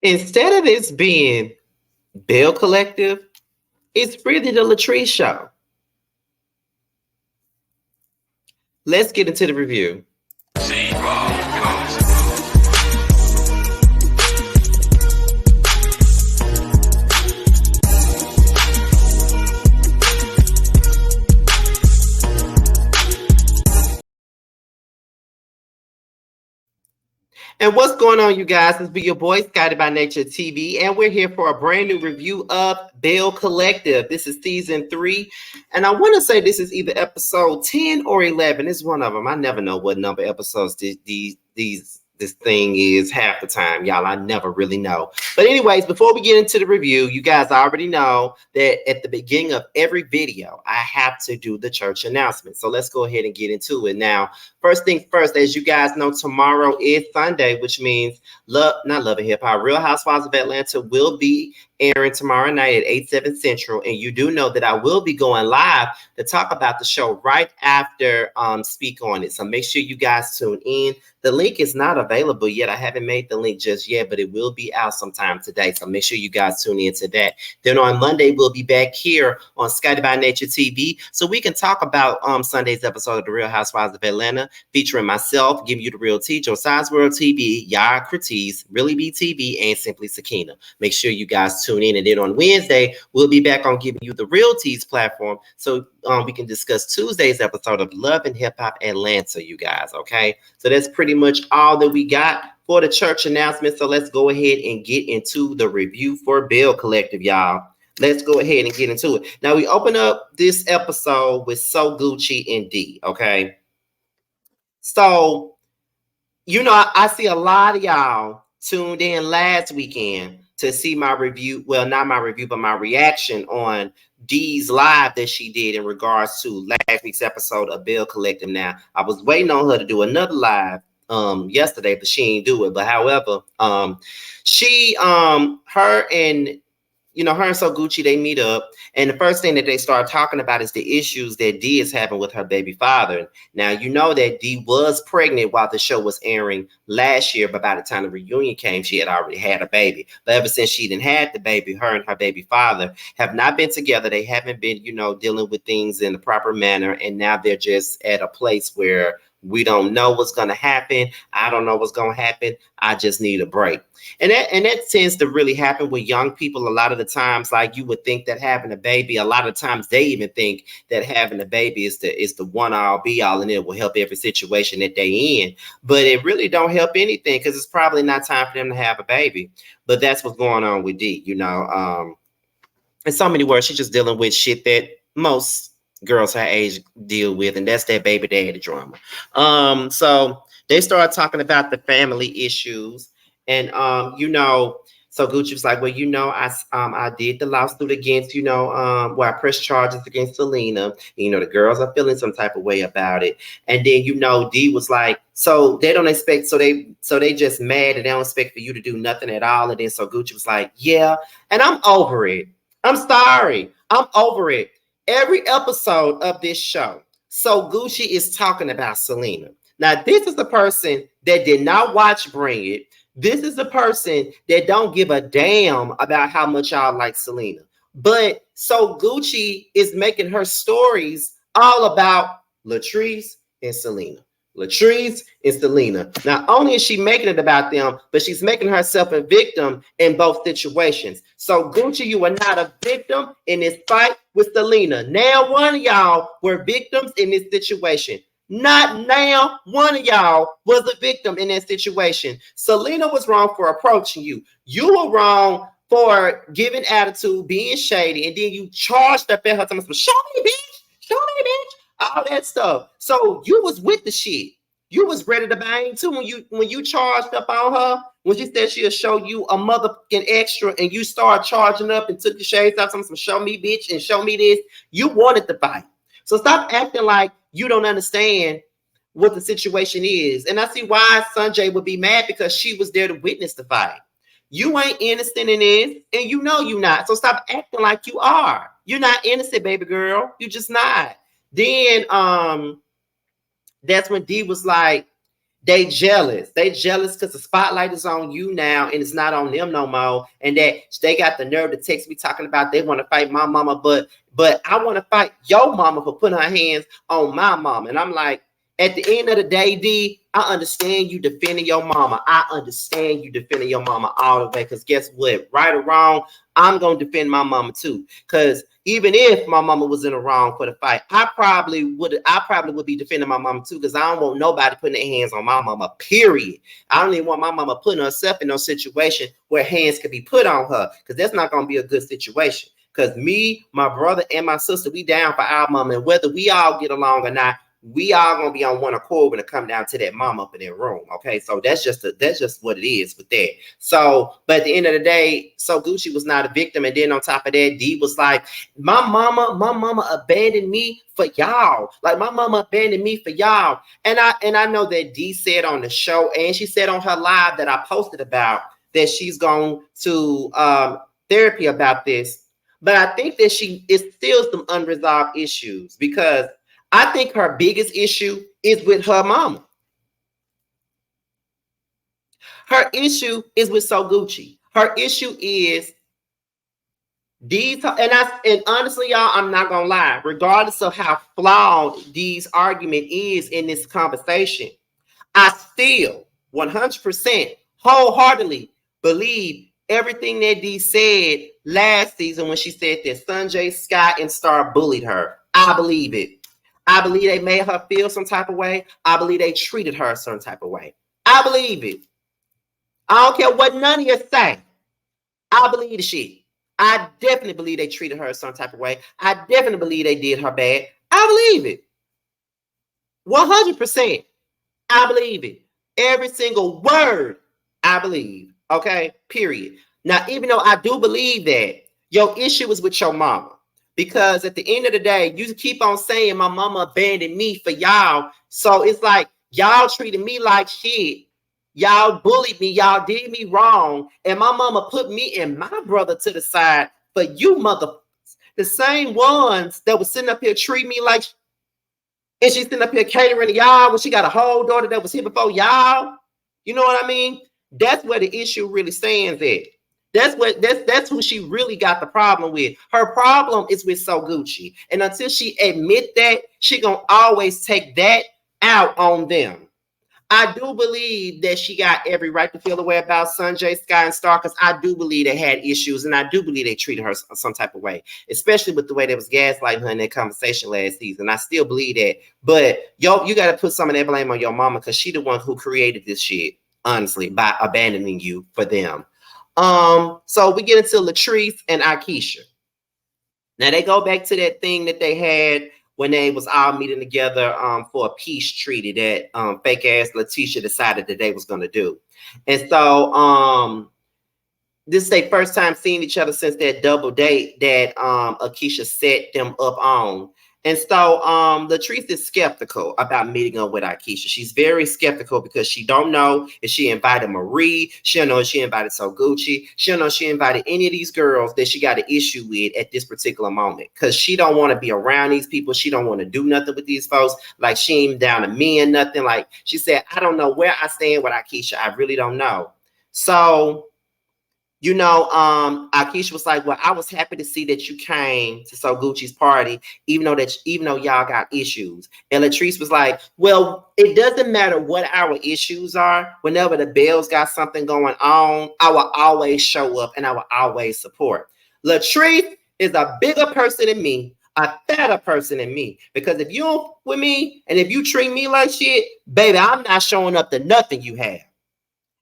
Instead of this being Belle Collective, it's really the Latrice Show. Let's get into the review. And what's going on, you guys? This be your boy, Scotty by Nature TV, and we're here for a brand new review of Belle Collective. This is season 3, and I want to say this is either episode 10 or 11. It's one of them. I never know what number episodes this thing is half the time, y'all. I never really know. But anyways, before we get into the review, you guys already know that at the beginning of every video, I have to do the church announcement. So let's go ahead and get into it. Now, first things first, as you guys know, tomorrow is Sunday, which means Love and Hip Hop, Real Housewives of Atlanta will be airing tomorrow night at 8/7 Central. And you do know that I will be going live to talk about the show right after Speak on It. So make sure you guys tune in. The link is not available yet. I haven't made the link just yet, but it will be out sometime today. So make sure you guys tune in to that. Then on Monday, we'll be back here on Scotty by Nature TV so we can talk about Sunday's episode of The Real Housewives of Atlanta, featuring myself, giving you the real tea, Josiah's World TV, Yara Critiz, Really Be TV, and Simply Sakina. Make sure you guys tune in. And then on Wednesday, we'll be back on Giving You the Real Teas platform so we can discuss Tuesday's episode of Love and Hip Hop Atlanta, you guys, okay? So that's pretty much all that we got for the church announcement. So let's go ahead and get into the review for Belle Collective, y'all. Let's go ahead and get into it. Now, we open up this episode with So Gucci and D, okay? So, you know, I see a lot of y'all tuned in last weekend to see my review. Well, not my review, but my reaction on D's live that she did in regards to last week's episode of Belle Collective. Now, I was waiting on her to do another live yesterday, but she didn't do it. But however, her and So Gucci, they meet up, and the first thing that they start talking about is the issues that D is having with her baby father. Now, you know that D was pregnant while the show was airing last year, but by the time the reunion came, she had already had a baby. But ever since she didn't have the baby, her and her baby father have not been together. They haven't been, dealing with things in the proper manner, and now they're just at a place where we don't know what's going to happen. I don't know what's going to happen. I just need a break. And that tends to really happen with young people a lot of the times. Like, you would think that having a baby, a lot of times they even think that having a baby is the one all be all, and it will help every situation that they in. But it really don't help anything, because it's probably not time for them to have a baby. But that's what's going on with D, in so many words, she's just dealing with shit that most girls her age deal with, and that's that baby daddy drama. So they started talking about the family issues, and so Gucci was like, well, I did the lawsuit against, where I pressed charges against Selena. And, the girls are feeling some type of way about it. And then, D was like, so they don't expect, so they just mad and they don't expect for you to do nothing at all. And then so Gucci was like, yeah, and I'm over it. I'm sorry. I'm over it. Every episode of this show, So Gucci is talking about Selena. Now, this is the person that did not watch Bring It. This is the person that don't give a damn about how much y'all like Selena. But So Gucci is making her stories all about Latrice and Selena. Latrice and Selena. Not only is she making it about them, but she's making herself a victim in both situations. So Gucci, you are not a victim in this fight with Selena. Now one of y'all were victims in this situation. Not now. One of y'all was a victim in that situation. Selena was wrong for approaching you. You were wrong for giving attitude, being shady, and then you charged up at her time. Show me, bitch. Show me, bitch. All that stuff. So you was with the shit. You was ready to bang too when you charged up on her. When she said she'll show you a motherfucking extra, and you start charging up and took the shades off, some show me, bitch, and show me this. You wanted to fight. So stop acting like you don't understand what the situation is. And I see why Sanjay would be mad, because she was there to witness the fight. You ain't innocent in this, and you know you're not. So stop acting like you are. You're not innocent, baby girl. You just not. Then that's when D was like, They jealous. They jealous because the spotlight is on you now and it's not on them no more. And that they got the nerve to text me talking about they want to fight my mama, but I want to fight your mama for putting her hands on my mama. And I'm like, at the end of the day, D, I understand you defending your mama. I understand you defending your mama all the way. Because guess what? Right or wrong, I'm going to defend my mama too. Because even if my mama was in the wrong for the fight, I probably would be defending my mama too. Because I don't want nobody putting their hands on my mama, period. I don't even want my mama putting herself in no situation where hands could be put on her. Because that's not going to be a good situation. Because me, my brother, and my sister, we down for our mama. And whether we all get along or not, we all gonna be on one accord when it come down to that mom up in that room. Okay, so that's just what it is with that. So, but at the end of the day, so Gucci was not a victim, and then on top of that, D was like, my mama abandoned me for y'all. Like my mama abandoned me for y'all. And I know that D said on the show, and she said on her live that I posted about that she's going to therapy about this. But I think that it's still some unresolved issues because I think her biggest issue is with her mama. Her issue is with So Gucci. Her issue is these, and honestly, y'all, I'm not gonna lie. Regardless of how flawed Dee's argument is in this conversation, I still 100% wholeheartedly believe everything that Dee said last season when she said that Sanjay, Sky, and Star bullied her. I believe it. I believe they made her feel some type of way. I believe they treated her a certain type of way. I believe it. I don't care what none of you say. I believe the shit. I definitely believe they treated her a certain type of way. I definitely believe they did her bad. I believe it. 100%. I believe it. Every single word, I believe. Okay? Period. Now, even though I do believe that, your issue is with your mama. Because at the end of the day, you keep on saying my mama abandoned me for y'all. So it's like y'all treated me like shit. Y'all bullied me. Y'all did me wrong. And my mama put me and my brother to the side for you motherfuckers. The same ones that was sitting up here treating me like, and she's sitting up here catering to y'all when she got a whole daughter that was here before y'all. You know what I mean? That's where the issue really stands at. That's who she really got the problem with. Her problem is with So Gucci. And until she admit that, she gonna always take that out on them. I do believe that she got every right to feel the way about Sanjay, Sky, and Star, because I do believe they had issues, and I do believe they treated her some type of way, especially with the way they was gaslighting her in that conversation last season. I still believe that. But you got to put some of that blame on your mama because she the one who created this shit, honestly, by abandoning you for them. So we get into Latrice and Akeisha. Now they go back to that thing that they had when they was all meeting together for a peace treaty that fake ass Letitia decided that they was gonna do. And so this is their first time seeing each other since that double date that Akeisha set them up on. And so Latrice is skeptical about meeting up with Akeisha. She's very skeptical because she don't know if she invited Marie. She don't know if she invited So Gucci. She don't know if she invited any of these girls that she got an issue with at this particular moment. Because she don't want to be around these people. She don't want to do nothing with these folks. Like she ain't down to men, nothing. Like she said, I don't know where I stand with Akeisha. I really don't know. So Akeisha was like, well, I was happy to see that you came to So Gucci's party, even though y'all got issues. And Latrice was like, well, it doesn't matter what our issues are. Whenever the Bells got something going on, I will always show up and I will always support. Latrice is a bigger person than me, a fatter person than me. Because if you don't with me and if you treat me like shit, baby, I'm not showing up to nothing you have.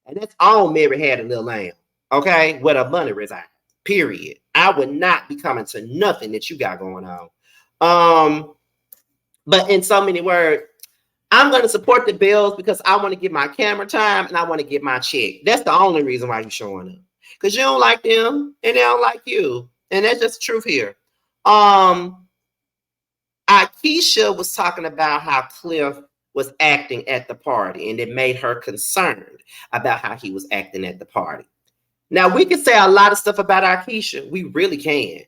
And that's all Mary had a little lamb. Okay, where the money resides. Period. I would not be coming to nothing that you got going on. But in so many words, I'm going to support the Bells because I want to get my camera time and I want to get my check. That's the only reason why you're showing up. Because you don't like them and they don't like you. And that's just the truth here. Akeisha was talking about how Cliff was acting at the party and it made her concerned about how he was acting at the party. Now, we can say a lot of stuff about Akeisha. We really can.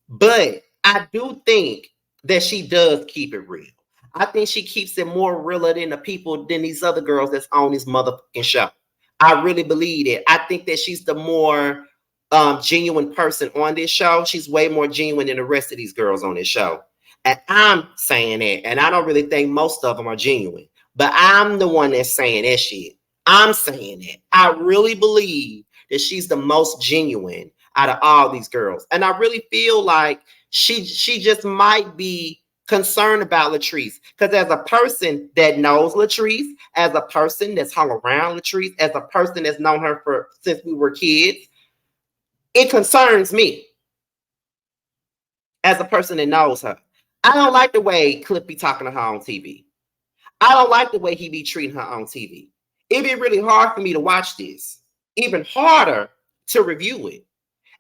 But I do think that she does keep it real. I think she keeps it more realer than the people than these other girls that's on this motherfucking show. I really believe it. I think that she's the more genuine person on this show. She's way more genuine than the rest of these girls on this show. And I'm saying that. And I don't really think most of them are genuine. But I'm the one that's saying that shit. I'm saying that. I really believe that she's the most genuine out of all these girls. And I really feel like she just might be concerned about Latrice. Because as a person that knows Latrice, as a person that's hung around Latrice, as a person that's known her for since we were kids, it concerns me as a person that knows her. I don't like the way Cliff be talking to her on TV. I don't like the way he be treating her on TV. It'd be really hard for me to watch this. Even harder to review it.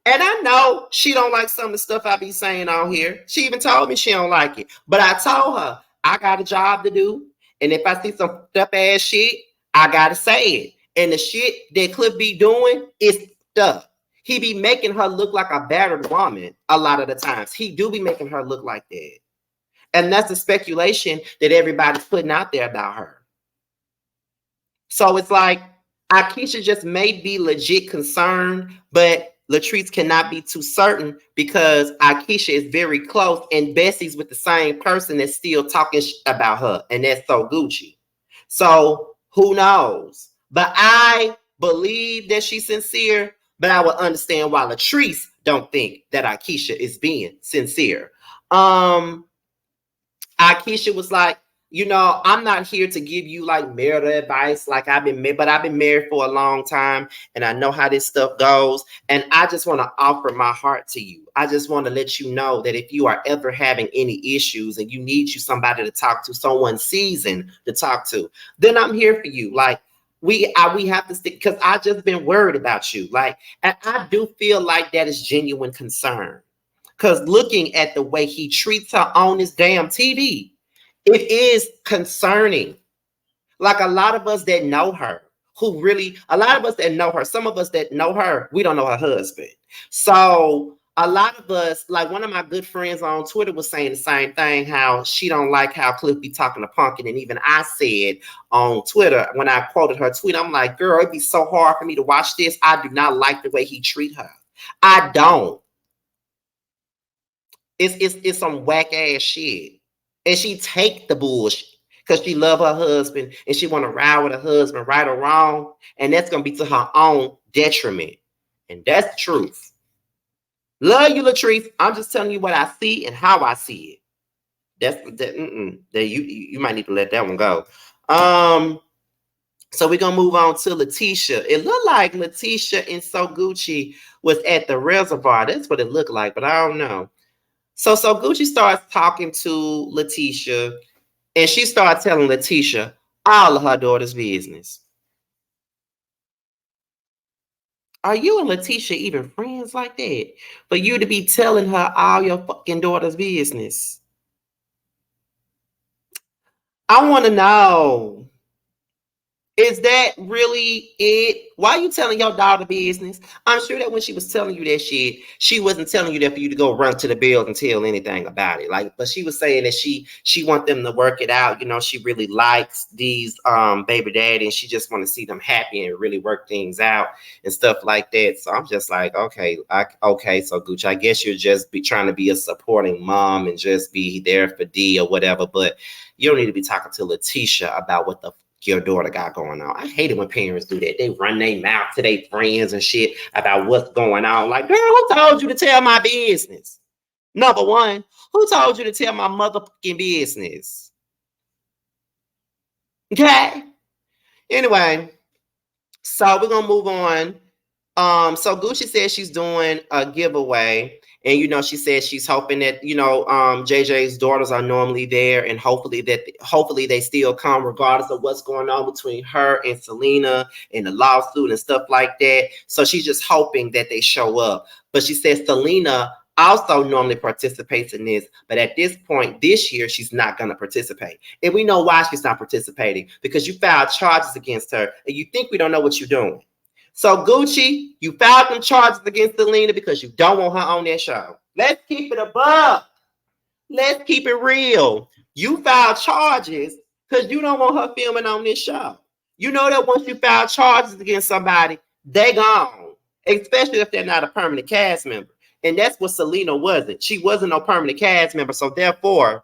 And I know she don't like some of the stuff I be saying on here. She even told me she don't like it. But I told her, I got a job to do. And if I see some stuff ass shit, I gotta say it. And the shit that Cliff be doing is stuff. He be making her look like a battered woman a lot of the times. He do be making her look like that. And that's the speculation that everybody's putting out there about her. So it's like, Akeisha just may be legit concerned, but Latrice cannot be too certain because Akeisha is very close and Bessie's with the same person that's still talking about her, and that's so Gucci. So who knows? But I believe that she's sincere, but I would understand why Latrice don't think that Akeisha is being sincere. Akeisha was like, I'm not here to give you like marital advice. Like I've been married for a long time and I know how this stuff goes. And I just want to offer my heart to you. I just want to let you know that if you are ever having any issues and you need somebody to talk to, someone seasoned to talk to, then I'm here for you. Like we have to stick because I just been worried about you. Like, and I do feel like that is genuine concern. Because looking at the way he treats her on this damn TV, it is concerning. Like a lot of us that know her, some of us that know her, we don't know her husband. So a lot of us, like one of my good friends on Twitter was saying the same thing, how she don't like how Cliff be talking to Pumpkin. And even I said on Twitter, when I quoted her tweet, I'm like, girl, it'd be so hard for me to watch this. I do not like the way he treat her. I don't. It's some whack ass shit. And she take the bullshit because she love her husband and she want to ride with her husband, right or wrong. And that's going to be to her own detriment. And that's the truth. Love you, Latrice. I'm just telling you what I see and how I see it. You might need to let that one go. So we're going to move on to Letitia. It looked like Letitia and So Gucci was at the reservoir. That's what it looked like, but I don't know. So Gucci starts talking to Letitia, and she starts telling Letitia all of her daughter's business. Are you and Letitia even friends like that? For you to be telling her all your fucking daughter's business? I want to know. Is that really it? Why are you telling your daughter business? I'm sure that when she was telling you that shit, she wasn't telling you that for you to go run to the Belle and tell anything about it. Like, but she was saying that she want them to work it out. She really likes these baby daddy, and she just want to see them happy and really work things out and stuff like that. So I'm just like, okay, so Gucci, I guess you're just be trying to be a supporting mom and just be there for D or whatever, but you don't need to be talking to Letitia about what the your daughter got going on. I hate it when parents do that. They run their mouth to their friends and shit about what's going on. Like, girl, who told you to tell my business? Number one, who told you to tell my motherfucking business? Okay. Anyway, so we're gonna move on. So Gucci says she's doing a giveaway, and she says she's hoping that JJ's daughters are normally there, and hopefully they still come regardless of what's going on between her and Selena and the lawsuit and stuff like that. So she's just hoping that they show up. But she says Selena also normally participates in this, but at this point this year she's not going to participate. And we know why she's not participating, because you filed charges against her and you think we don't know what you're doing. So Gucci, you filed them charges against Selena because you don't want her on that show. Let's keep it above. Let's keep it real. You filed charges because you don't want her filming on this show. You know that once you file charges against somebody, they gone. Especially if they're not a permanent cast member. And that's what Selena wasn't. She wasn't no permanent cast member. So therefore,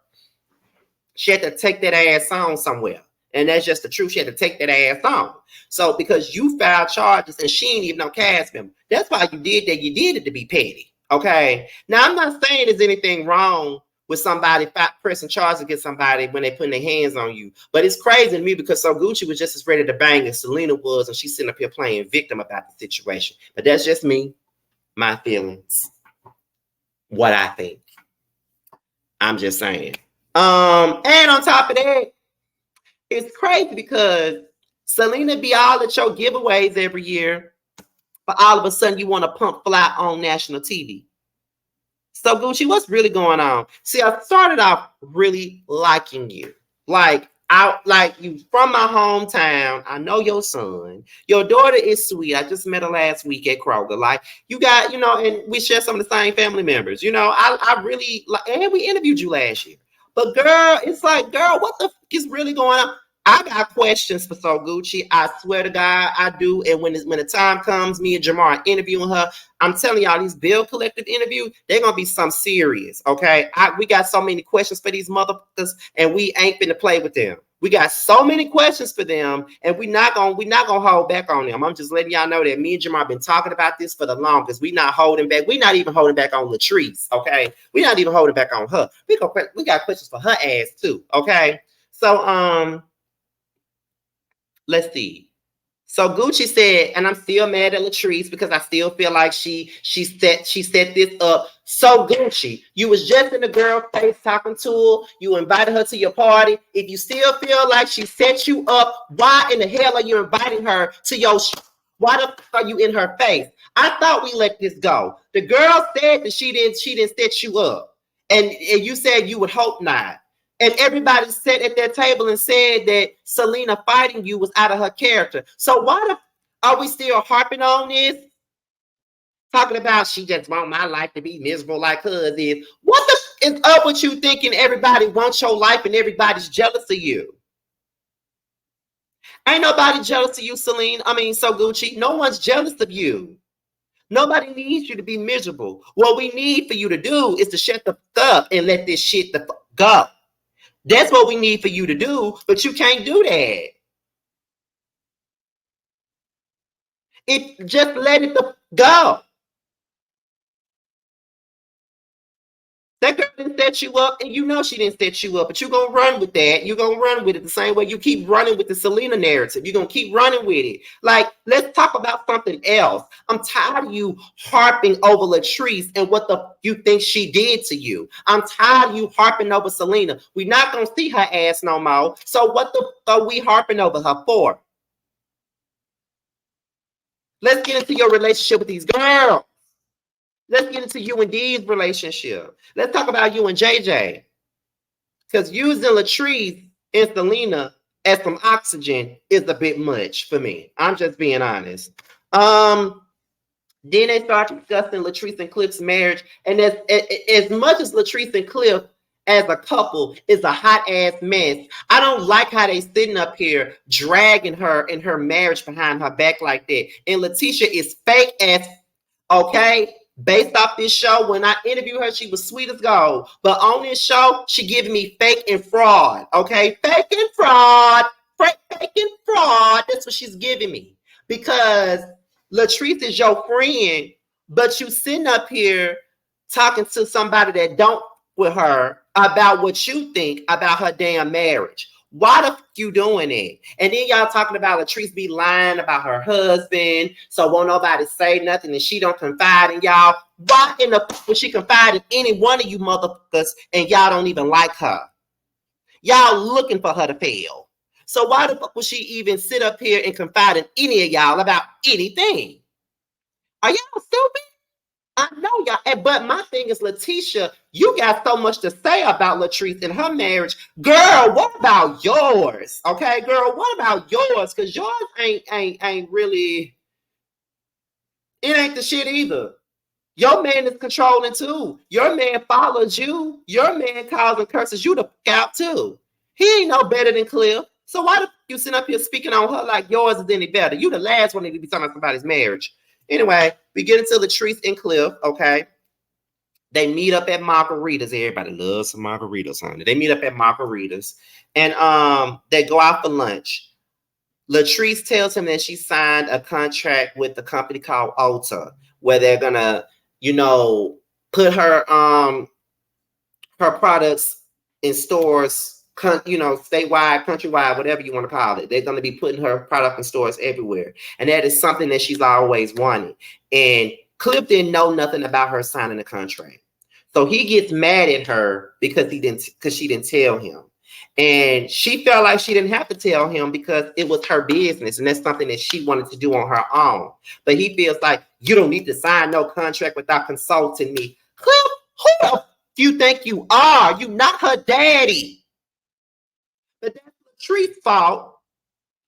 she had to take that ass on somewhere. And that's just the truth. She had to take that ass on. So because you filed charges and she ain't even no cast member, that's why you did that. You did it to be petty. Okay. Now I'm not saying there's anything wrong with somebody pressing charges against somebody when they putting their hands on you. But it's crazy to me because So Gucci was just as ready to bang as Selena was, and she's sitting up here playing victim about the situation. But that's just me, my feelings, what I think. I'm just saying. And on top of that, it's crazy because Selena be all at your giveaways every year, but all of a sudden you want to pump fly on national TV. So Gucci, what's really going on? See, I started off really liking you. Like you from my hometown. I know your son. Your daughter is sweet. I just met her last week at Kroger. Like you got, and we share some of the same family members. I really like, and we interviewed you last year. But girl, it's like, girl, what the f is really going on? I got questions for So Gucci. I swear to God, I do. And when the time comes, me and Jamar are interviewing her. I'm telling y'all, these Belle Collective interviews, they're gonna be some serious. Okay, we got so many questions for these motherfuckers, and we ain't finna play with them. We got so many questions for them, and we not gonna hold back on them. I'm just letting y'all know that me and Jamar have been talking about this for the longest. We not holding back. We not even holding back on Latrice. Okay, we not even holding back on her. We got questions for her ass too. Okay, so let's see. So Gucci said, and I'm still mad at Latrice because I still feel like she set this up. So Gucci, you was just in the girl face talking to her. You invited her to your party. If you still feel like she set you up, why in the hell are you inviting her to your? Why the fuck are you in her face? I thought we let this go. The girl said that she didn't set you up, and you said you would hope not. And everybody sat at their table and said that Selena fighting you was out of her character. So why are we still harping on this? Talking about she just want my life to be miserable like hers is. What the is up with you thinking everybody wants your life and everybody's jealous of you? Ain't nobody jealous of you, Selena. So Gucci, no one's jealous of you. Nobody needs you to be miserable. What we need for you to do is to shut the fuck up and let this shit the fuck go. That's what we need for you to do, but you can't do that. Just let it go. That girl didn't set you up, and you know she didn't set you up, but you're going to run with that. You're going to run with it the same way you keep running with the Selena narrative. You're going to keep running with it. Like, let's talk about something else. I'm tired of you harping over Latrice and what you think she did to you. I'm tired of you harping over Selena. We're not going to see her ass no more. So what the fuck are we harping over her for? Let's get into your relationship with these girls. Let's get into you and Dee's relationship. Let's talk about you and JJ. Because using Latrice and Selena as some oxygen is a bit much for me. I'm just being honest. Then they start discussing Latrice and Cliff's marriage. And as much as Latrice and Cliff as a couple is a hot ass mess, I don't like how they sitting up here dragging her and her marriage behind her back like that. And Letitia is fake ass, okay? Based off this show, when I interviewed her, she was sweet as gold. But on this show, she giving me fake and fraud. Okay, fake and fraud, fake and fraud. That's what she's giving me. Because Latrice is your friend, but you sitting up here talking to somebody that don't with her about what you think about her damn marriage. Why the fuck you doing it? And then y'all talking about Latrice be lying about her husband, so won't nobody say nothing and she don't confide in y'all. Why in the fuck would she confide in any one of you motherfuckers and y'all don't even like her? Y'all looking for her to fail. So why the fuck would she even sit up here and confide in any of y'all about anything? Are y'all stupid? I know y'all, but my thing is, Letitia, you got so much to say about Latrice and her marriage. Girl, what about yours? Okay, girl, what about yours? Because yours ain't really, it ain't the shit either. Your man is controlling too. Your man follows you. Your man calls and curses you the fuck out too. He ain't no better than Cliff. So why the fuck you sitting up here speaking on her like yours is any better? You the last one to be talking about somebody's marriage. Anyway, we get into Latrice and Cliff, okay? They meet up at margaritas. Everybody loves some margaritas, honey. They meet up at margaritas. And they go out for lunch. Latrice tells him that she signed a contract with the company called Ulta, where they're gonna, put her products in stores, statewide, countrywide, whatever you want to call it. They're gonna be putting her product in stores everywhere, and that is something that she's always wanted. And Cliff didn't know nothing about her signing the contract, so he gets mad at her because she didn't tell him. And she felt like she didn't have to tell him because it was her business. And that's something that she wanted to do on her own. But he feels like, you don't need to sign no contract without consulting me. Cliff, who the f you think you are? You not her daddy. But that's Latrice's fault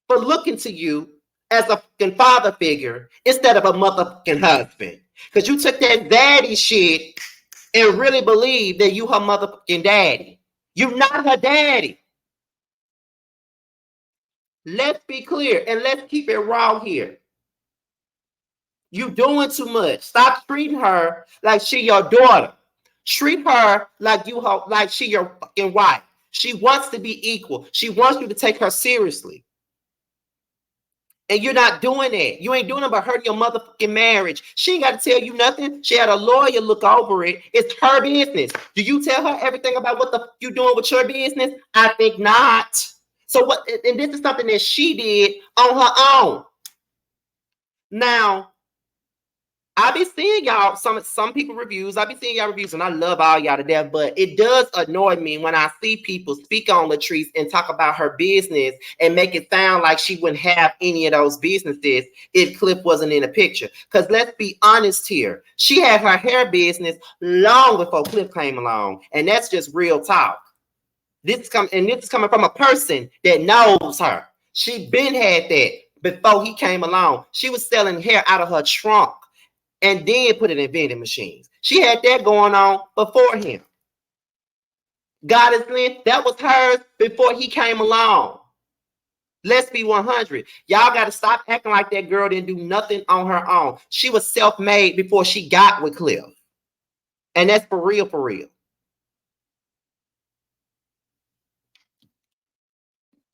for looking to you as a fucking father figure instead of a motherfucking husband. Because you took that daddy shit and really believe that you her motherfucking daddy. You're not her daddy. Let's be clear and let's keep it raw here. You doing too much. Stop treating her like she your daughter. Treat her like she your fucking wife. She wants to be equal. She wants you to take her seriously. And you're not doing that. You ain't doing it but hurting your motherfucking marriage. She ain't got to tell you nothing. She had a lawyer look over it. It's her business. Do you tell her everything about what the fuck you doing with your business? I think not. So what? And this is something that she did on her own. Now, I be seeing y'all, some people reviews. I be seeing y'all reviews, and I love all y'all to death, but it does annoy me when I see people speak on Latrice and talk about her business and make it sound like she wouldn't have any of those businesses if Cliff wasn't in the picture. Because let's be honest here. She had her hair business long before Cliff came along, and that's just real talk. This is coming from a person that knows her. She been had that before he came along. She was selling hair out of her trunk and then put it in vending machines. She had that going on before him. Goddess Lynn, that was hers before he came along. Let's be 100. Y'all got to stop acting like that girl didn't do nothing on her own. She was self-made before she got with Cliff. And that's for real, for real.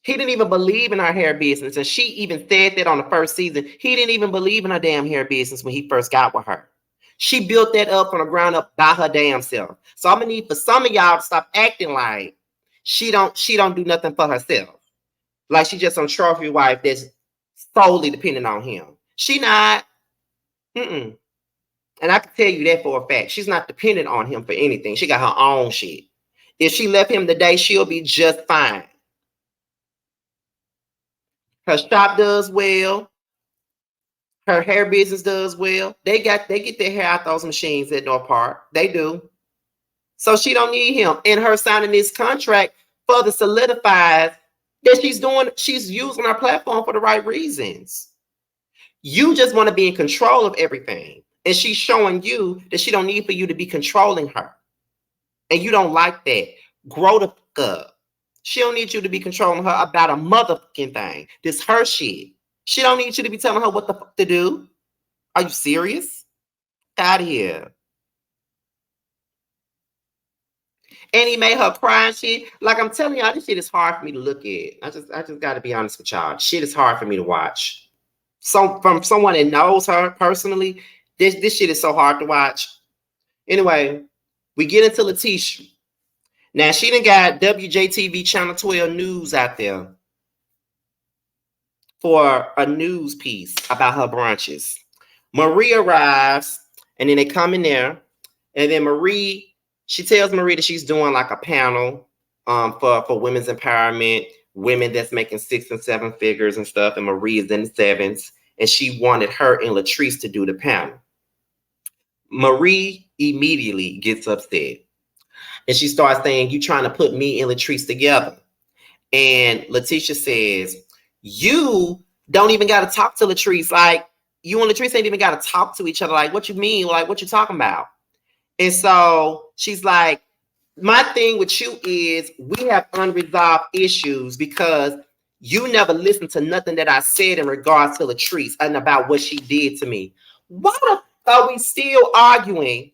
He didn't even believe in her hair business. And she even said that on the first season. He didn't even believe in her damn hair business when he first got with her. She built that up from the ground up by her damn self. So I'm gonna need for some of y'all to stop acting like she don't do nothing for herself. Like she just some trophy wife that's solely dependent on him. She not. And I can tell you that for a fact. She's not dependent on him for anything. She got her own shit. If she left him today, she'll be just fine. Her shop does well. Her hair business does well. They get their hair out those machines at North Park. They do. So she don't need him. And her signing this contract further solidifies that she's using her platform for the right reasons. You just want to be in control of everything. And she's showing you that she don't need for you to be controlling her. And you don't like that. Grow the fuck up. She don't need you to be controlling her about a motherfucking thing. This her shit. She don't need you to be telling her what the fuck to do. Are you serious? Get out of here. And he made her cry and shit. Like I'm telling y'all, this shit is hard for me to look at. I just gotta be honest with y'all. Shit is hard for me to watch. So from someone that knows her personally, this shit is so hard to watch. Anyway, we get into Letitia. Now, she done got WJTV Channel 12 News out there for a news piece about her brunches. Marie arrives, and then they come in there, and then she tells Marie that she's doing like a panel for women's empowerment, women that's making 6 and 7 figures and stuff, and Marie is in the 7s, and she wanted her and Latrice to do the panel. Marie immediately gets upset. And she starts saying, you trying to put me and Latrice together. And Letitia says, you don't even got to talk to Latrice. Like, you and Latrice ain't even got to talk to each other. Like, what you mean? Like, what you talking about? And so she's like, my thing with you is we have unresolved issues because you never listened to nothing that I said in regards to Latrice and about what she did to me. Why the fuck are we still arguing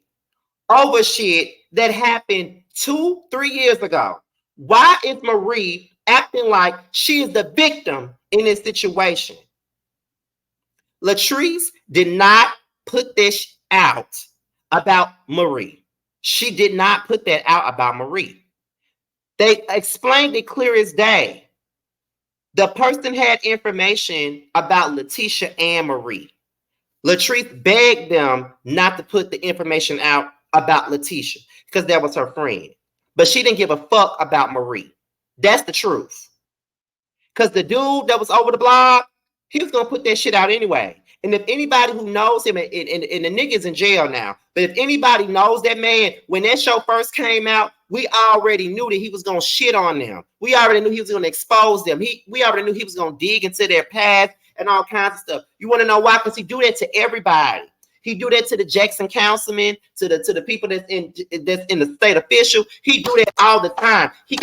over shit that happened 2-3 years ago? Why is Marie acting like she is the victim in this situation? Latrice did not put this out about Marie. She did not put that out about Marie. They explained it clear as day. The person had information about Letitia and Marie. Latrice begged them not to put the information out about Letitia because that was her friend. But she didn't give a fuck about Marie. That's the truth. Because the dude that was over the blog, he was going to put that shit out anyway. And if anybody who knows him, and the nigga's in jail now, but if anybody knows that man, when that show first came out, we already knew that he was going to shit on them. We already knew he was going to expose them. We already knew he was going to dig into their past and all kinds of stuff. You want to know why? Because he do that to everybody. He do that to the Jackson councilmen, to the people that's in the state official. He do that all the time. He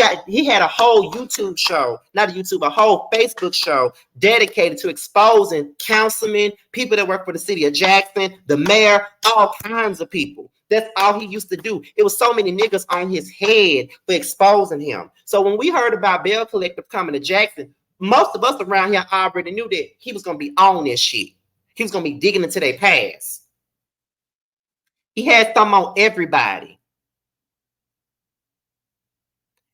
had a whole YouTube show, not a YouTube, a whole Facebook show dedicated to exposing councilmen, people that work for the city of Jackson, the mayor, all kinds of people. That's all he used to do. It was so many niggas on his head for exposing him. So when we heard about Belle Collective coming to Jackson, most of us around here already knew that he was going to be on this shit. He was going to be digging into their past. He had something on everybody.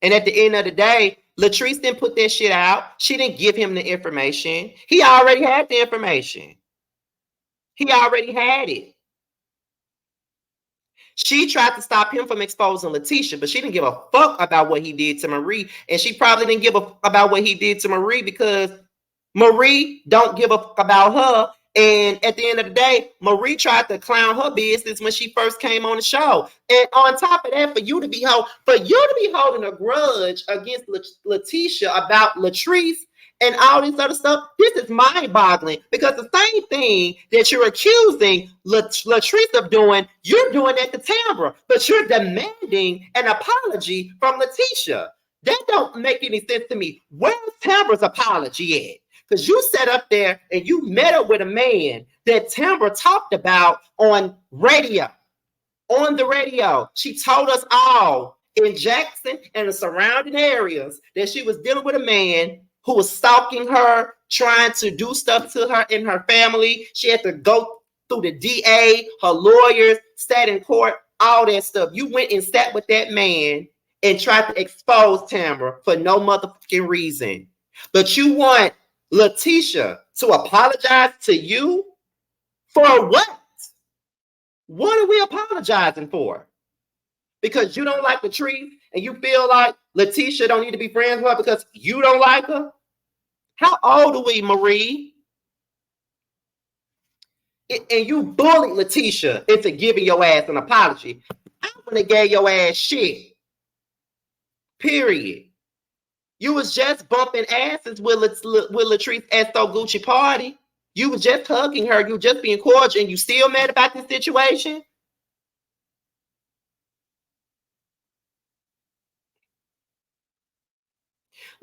And at the end of the day, Latrice didn't put that shit out. She didn't give him the information. He already had the information. He already had it. She tried to stop him from exposing Letitia, but she didn't give a fuck about what he did to Marie. And she probably didn't give a fuck about what he did to Marie because Marie don't give a fuck about her. And at the end of the day, Marie tried to clown her business when she first came on the show. And on top of that, for you to be holding a grudge against Letitia about Latrice and all this other stuff, this is mind-boggling because the same thing that you're accusing Latrice of doing, you're doing that to Tambra, but you're demanding an apology from Letitia. That don't make any sense to me. Where's Tambra's apology at? Because you sat up there and you met up with a man that Tambra talked about on the radio. She told us all in Jackson and the surrounding areas that she was dealing with a man who was stalking her, trying to do stuff to her and her family. She had to go through the DA, her lawyers, sat in court, all that stuff. You went and sat with that man and tried to expose Tambra for no motherfucking reason. But you want Letitia to apologize to you for what? What are we apologizing for? Because you don't like Latrice and you feel like Letitia don't need to be friends with her because you don't like her? How old are we, Marie? And you bullied Letitia into giving your ass an apology. I wouldn't have gave your ass shit. Period. You was just bumping asses with Latrice at So Gucci party. You was just hugging her. You just being cordial, and you still mad about this situation?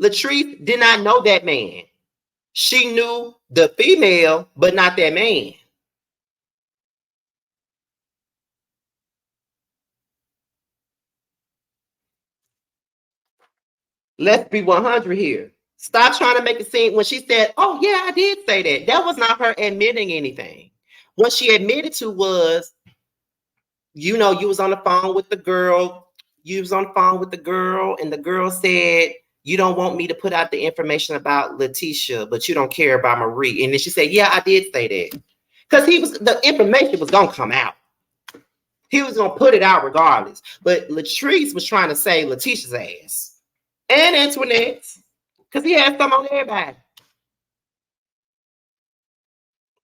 Latrice did not know that man. She knew the female, but not that man. Let's be 100 here. Stop trying to make it seem when she said, oh, yeah, I did say that. That was not her admitting anything. What she admitted to was, you was on the phone with the girl. You was on the phone with the girl, and the girl said, you don't want me to put out the information about Letitia, but you don't care about Marie. And then she said, yeah, I did say that. Because the information was going to come out. He was going to put it out regardless. But Latrice was trying to save Letitia's ass. And Antoinette, because he had some on everybody.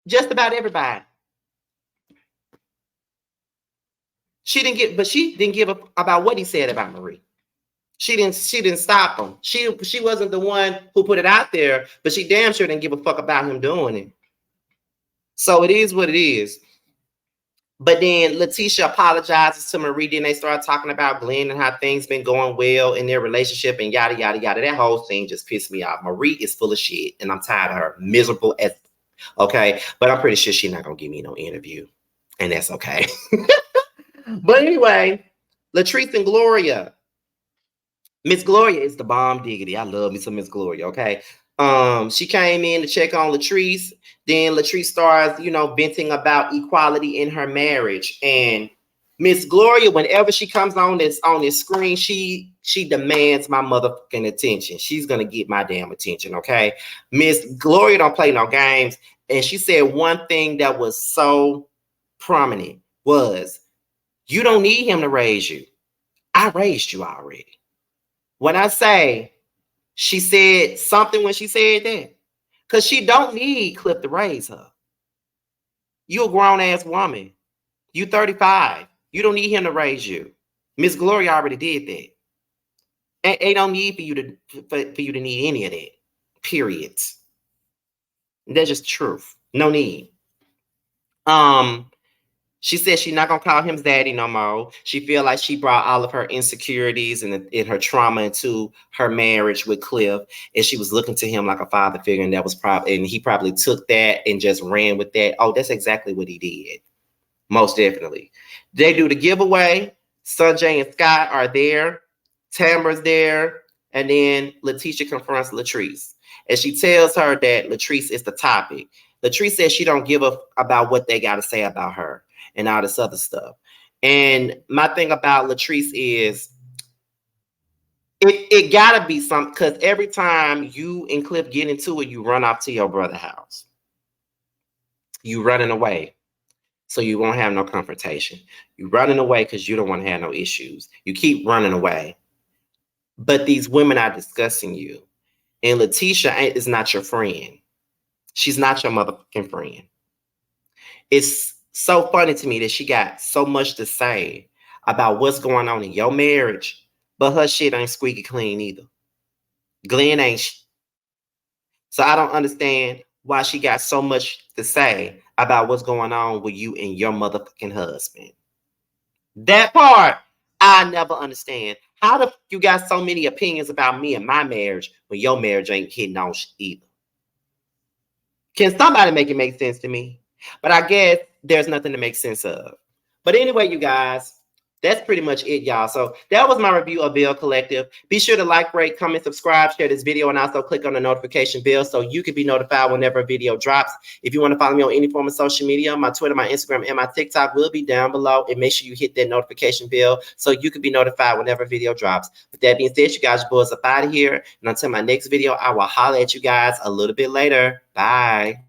Just about everybody. She didn't give up about what he said about Marie. She didn't stop him. She wasn't the one who put it out there, but she damn sure didn't give a fuck about him doing it. So it is what it is. But then Letitia apologizes to Marie. Then they start talking about Glenn and how things been going well in their relationship and yada yada yada. That whole thing just pissed me off. Marie is full of shit, and I'm tired of her. Miserable as okay. But I'm pretty sure she's not gonna give me no interview, and that's okay. But anyway, Latrice and Gloria. Miss Gloria is the bomb diggity. I love me some Miss Gloria. Okay. She came in to check on Latrice. Then Latrice starts, venting about equality in her marriage. And Miss Gloria, whenever she comes on this screen, she demands my motherfucking attention. She's gonna get my damn attention. Okay. Miss Gloria don't play no games. And she said one thing that was so prominent was, you don't need him to raise you. I raised you already. When I say she said something when she said that, because she don't need Cliff to raise her. You a grown ass woman. You 35. You don't need him to raise you. Miss Gloria already did that. And they don't need for you to need any of that. Period. That's just truth. No need. She said she's not gonna call him daddy no more. She feel like she brought all of her insecurities and her trauma into her marriage with Cliff, and she was looking to him like a father figure, and he probably took that and just ran with that. Oh, that's exactly what he did. Most definitely. They do the giveaway. Sanjay and Scott are there. Tamara's there, and then Letitia confronts Latrice, and she tells her that Latrice is the topic. Latrice says she don't give a about what they got to say about her and all this other stuff. And my thing about Latrice is it gotta be something, because every time you and Cliff get into it, you run off to your brother's house. You running away. So you won't have no confrontation. You running away because you don't want to have no issues. You keep running away. But these women are discussing you. And Letitia is not your friend. She's not your motherfucking friend. It's so funny to me that she got so much to say about what's going on in your marriage, but her shit ain't squeaky clean either. Glenn ain't. So I don't understand why she got so much to say about what's going on with you and your motherfucking husband. That part I never understand. How the you got so many opinions about me and my marriage when your marriage ain't hitting on either? Can somebody make it make sense to me? But I guess there's nothing to make sense of. But anyway, you guys, that's pretty much it, y'all. So that was my review of Belle Collective. Be sure to like, rate, comment, subscribe, share this video, and also click on the notification bell so you can be notified whenever a video drops. If you want to follow me on any form of social media, my Twitter, my Instagram, and my TikTok will be down below. And make sure you hit that notification bell so you can be notified whenever a video drops. With that being said, you guys, boys, up out of here. And until my next video, I will holler at you guys a little bit later. Bye.